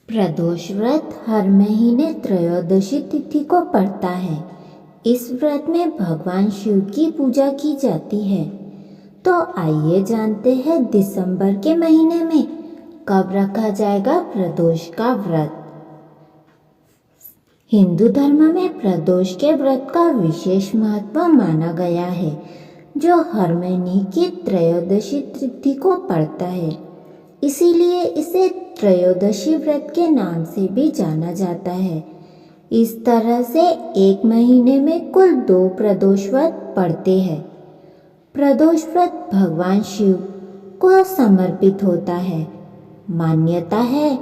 प्रदोष व्रत हर महीने त्रयोदशी तिथि को पड़ता है। इस व्रत में भगवान शिव की पूजा की जाती है। तो आइए जानते हैं दिसंबर के महीने में कब रखा जाएगा प्रदोष का व्रत। हिंदू धर्म में प्रदोष के व्रत का विशेष महत्व माना गया है, जो हर महीने की त्रयोदशी तिथि को पड़ता है। इसीलिए इसे त्रयोदशी व्रत के नाम से भी जाना जाता है। इस तरह से एक महीने में कुल 2 प्रदोष व्रत पड़ते हैं। प्रदोष व्रत भगवान शिव को समर्पित होता है। मान्यता है,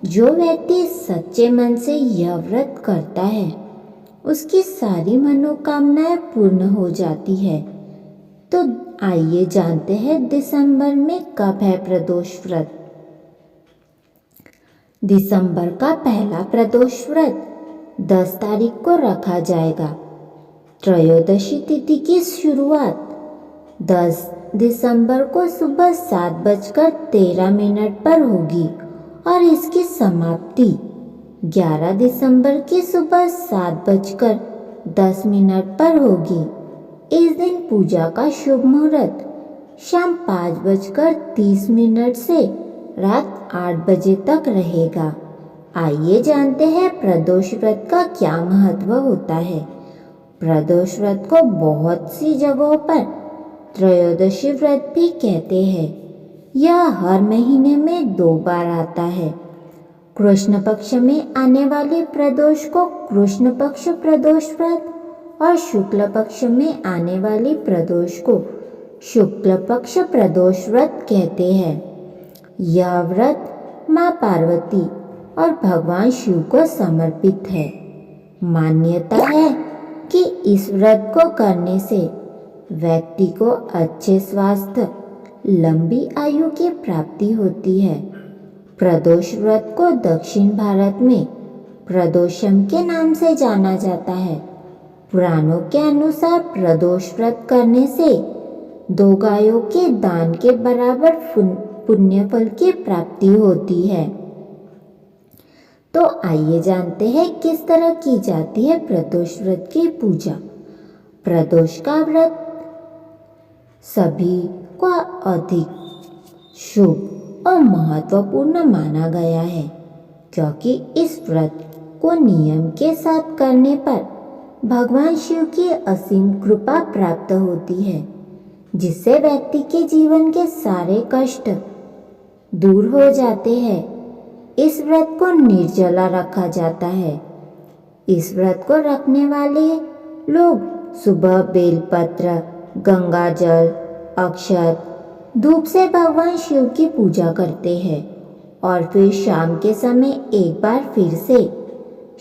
जो व्यक्ति सच्चे मन से यह व्रत करता है, उसकी सारी मनोकामनाएं पूर्ण हो जाती है। तो आइए जानते हैं दिसंबर में कब है प्रदोष व्रत। दिसंबर का पहला प्रदोष व्रत 10 तारीख को रखा जाएगा। त्रयोदशी तिथि की शुरुआत 10 दिसंबर को सुबह 7:13 पर होगी और इसकी समाप्ति 11 दिसंबर की सुबह 7:10 पर होगी। इस दिन पूजा का शुभ मुहूर्त शाम 5:30 से रात 8 बजे तक रहेगा। आइए जानते हैं प्रदोष व्रत का क्या महत्व होता है। प्रदोष व्रत को बहुत सी जगहों पर त्रयोदशी व्रत भी कहते हैं। यह हर महीने में 2 बार आता है। कृष्ण पक्ष में आने वाले प्रदोष को कृष्ण पक्ष प्रदोष व्रत और शुक्ल पक्ष में आने वाली प्रदोष को शुक्ल पक्ष प्रदोष व्रत कहते हैं। यह व्रत माँ पार्वती और भगवान शिव को समर्पित है। मान्यता है कि इस व्रत को करने से व्यक्ति को अच्छे स्वास्थ्य, लंबी आयु की प्राप्ति होती है। प्रदोष व्रत को दक्षिण भारत में प्रदोषम के नाम से जाना जाता है। पुराणों के अनुसार प्रदोष व्रत करने से 2 गायों के दान के बराबर पुण्य फल की प्राप्ति होती है। तो आइए जानते हैं किस तरह की जाती है प्रदोष व्रत की पूजा। प्रदोष का व्रत सभी को अधिक शुभ और महत्वपूर्ण माना गया है, क्योंकि इस व्रत को नियम के साथ करने पर भगवान शिव की असीम कृपा प्राप्त होती है, जिससे व्यक्ति के जीवन के सारे कष्ट दूर हो जाते हैं। इस व्रत को निर्जला रखा जाता है। इस व्रत को रखने वाले लोग सुबह बेलपत्र, गंगा जल, अक्षत, धूप से भगवान शिव की पूजा करते हैं और फिर शाम के समय एक बार फिर से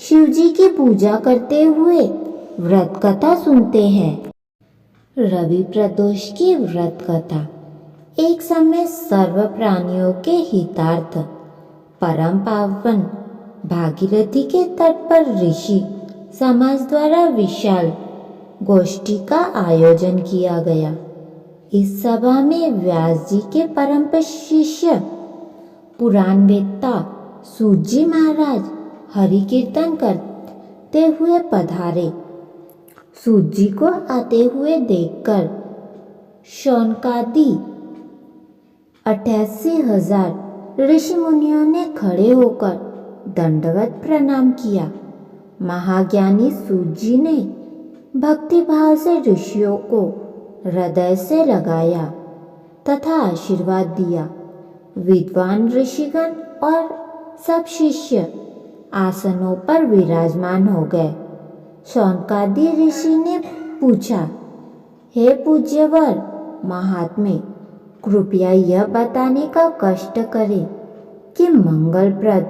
शिव जी की पूजा करते हुए व्रत कथा सुनते हैं। रवि प्रदोष की व्रत कथा। एक समय सर्व प्राणियों के हितार्थ परम पावन भागीरथी के तट पर ऋषि समाज द्वारा विशाल गोष्ठी का आयोजन किया गया। इस सभा में व्यास जी के परम शिष्य पुराण वेत्ता सूत जी महाराज हरि कीर्तन करते हुए पधारे। सूत जी को आते हुए देखकर शौनकादि 88,000 ऋषि मुनियों ने खड़े होकर दंडवत प्रणाम किया। महाज्ञानी सूत जी ने भक्ति भाव से ऋषियों को हृदय से लगाया तथा आशीर्वाद दिया। विद्वान ऋषिगण और सब शिष्य आसनों पर विराजमान हो गए। शौनकादि ऋषि ने पूछा, हे पूज्यवर महात्मे, कृपया यह बताने का कष्ट करें कि मंगलप्रद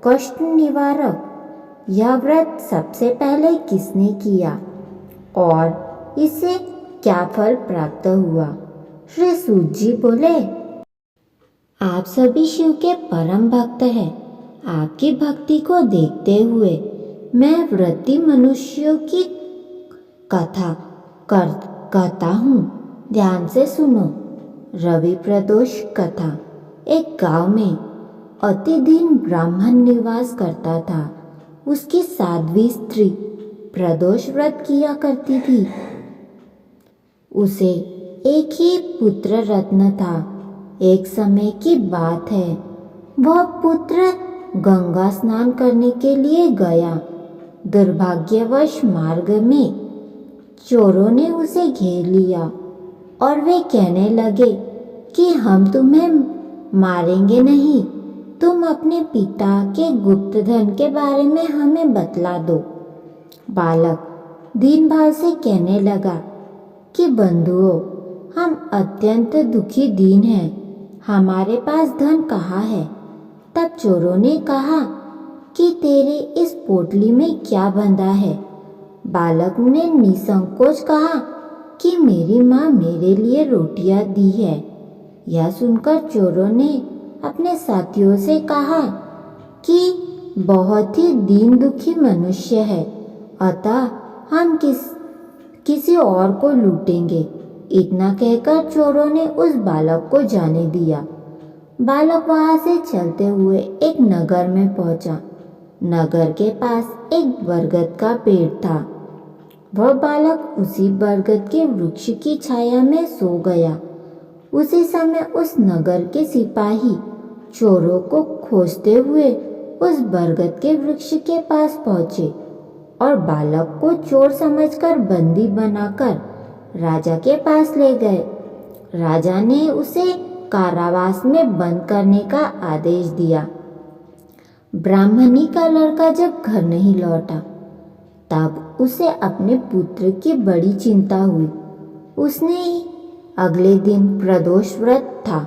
कष्ट निवारक यह व्रत सबसे पहले किसने किया और इसे क्या फल प्राप्त हुआ। श्री सूत जी बोले, आप सभी शिव के परम भक्त हैं। आपकी भक्ति को देखते हुए मैं व्रती मनुष्यों की कथा कहता हूँ, ध्यान से सुनो। रवि प्रदोष कथा। एक गांव में प्रतिदिन ब्राह्मण निवास करता था। उसकी साध्वी स्त्री प्रदोष व्रत किया करती थी। उसे एक ही पुत्र रत्न था। एक समय की बात है, वह पुत्र गंगा स्नान करने के लिए गया। दुर्भाग्यवश मार्ग में चोरों ने उसे घेर लिया और वे कहने लगे कि हम तुम्हें मारेंगे नहीं, तुम अपने पिता के गुप्त धन के बारे में हमें बतला दो। बालक दीन भाव से कहने लगा कि बंधुओं, हम अत्यंत दुखी दीन हैं, हमारे पास धन कहाँ है। तब चोरों ने कहा कि तेरे इस पोटली में क्या बंधा है। बालक ने निसंकोच कहा कि मेरी माँ मेरे लिए रोटियां दी है। यह सुनकर चोरों ने अपने साथियों से कहा कि बहुत ही दीन दुखी मनुष्य है, अतः हम किसी और को लूटेंगे। इतना कहकर चोरों ने उस बालक को जाने दिया। बालक वहां से चलते हुए एक नगर में पहुंचा। नगर के पास एक बरगद का पेड़ था। वह बालक उसी बरगद के वृक्ष की छाया में सो गया। उसी समय उस नगर के सिपाही चोरों को खोजते हुए उस बरगद के वृक्ष के पास पहुंचे और बालक को चोर समझकर बंदी बनाकर राजा के पास ले गए। राजा ने उसे कारावास में बंद करने का आदेश दिया। ब्राह्मणी का लड़का जब घर नहीं लौटा तब उसे अपने पुत्र की बड़ी चिंता हुई। उसने अगले दिन प्रदोष व्रत था।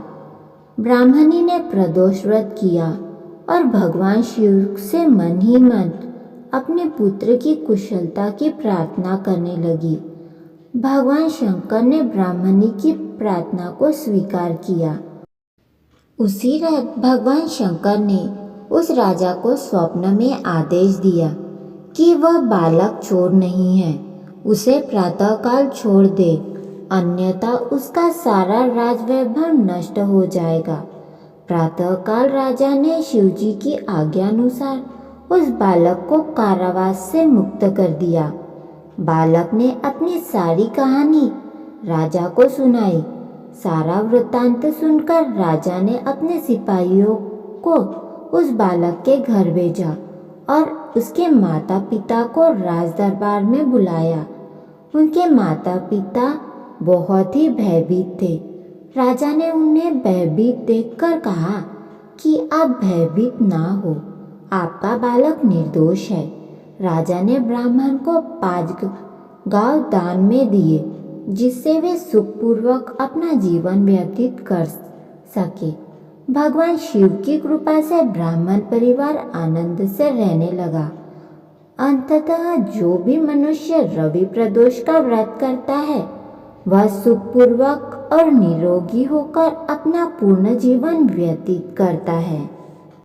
ब्राह्मणी ने प्रदोष व्रत किया और भगवान शिव से मन ही मन अपने पुत्र की कुशलता की प्रार्थना करने लगी। भगवान शंकर ने ब्राह्मणी की प्रार्थना को स्वीकार किया। उसी रात भगवान शंकर ने उस राजा को स्वप्न में आदेश दिया कि वह बालक चोर नहीं है, उसे प्रातःकाल छोड़ दे, अन्यथा उसका सारा राजवैभव नष्ट हो जाएगा। प्रातःकाल राजा ने शिवजी की आज्ञानुसार उस बालक को कारावास से मुक्त कर दिया। बालक ने अपनी सारी कहानी राजा को सुनाई। सारा वृत्तांत सुनकर राजा ने अपने सिपाहियों को उस बालक के घर भेजा और उसके माता पिता को राज दरबार में बुलाया। उनके माता पिता बहुत ही भयभीत थे। राजा ने उन्हें भयभीत देखकर कहा कि आप भयभीत ना हो, आपका बालक निर्दोष है। राजा ने ब्राह्मण को 5 गांव दान में दिए, जिससे वे सुखपूर्वक अपना जीवन व्यतीत कर सके। भगवान शिव की कृपा से ब्राह्मण परिवार आनंद से रहने लगा। अंततः जो भी मनुष्य रवि प्रदोष का व्रत करता है वह सुखपूर्वक और निरोगी होकर अपना पूर्ण जीवन व्यतीत करता है।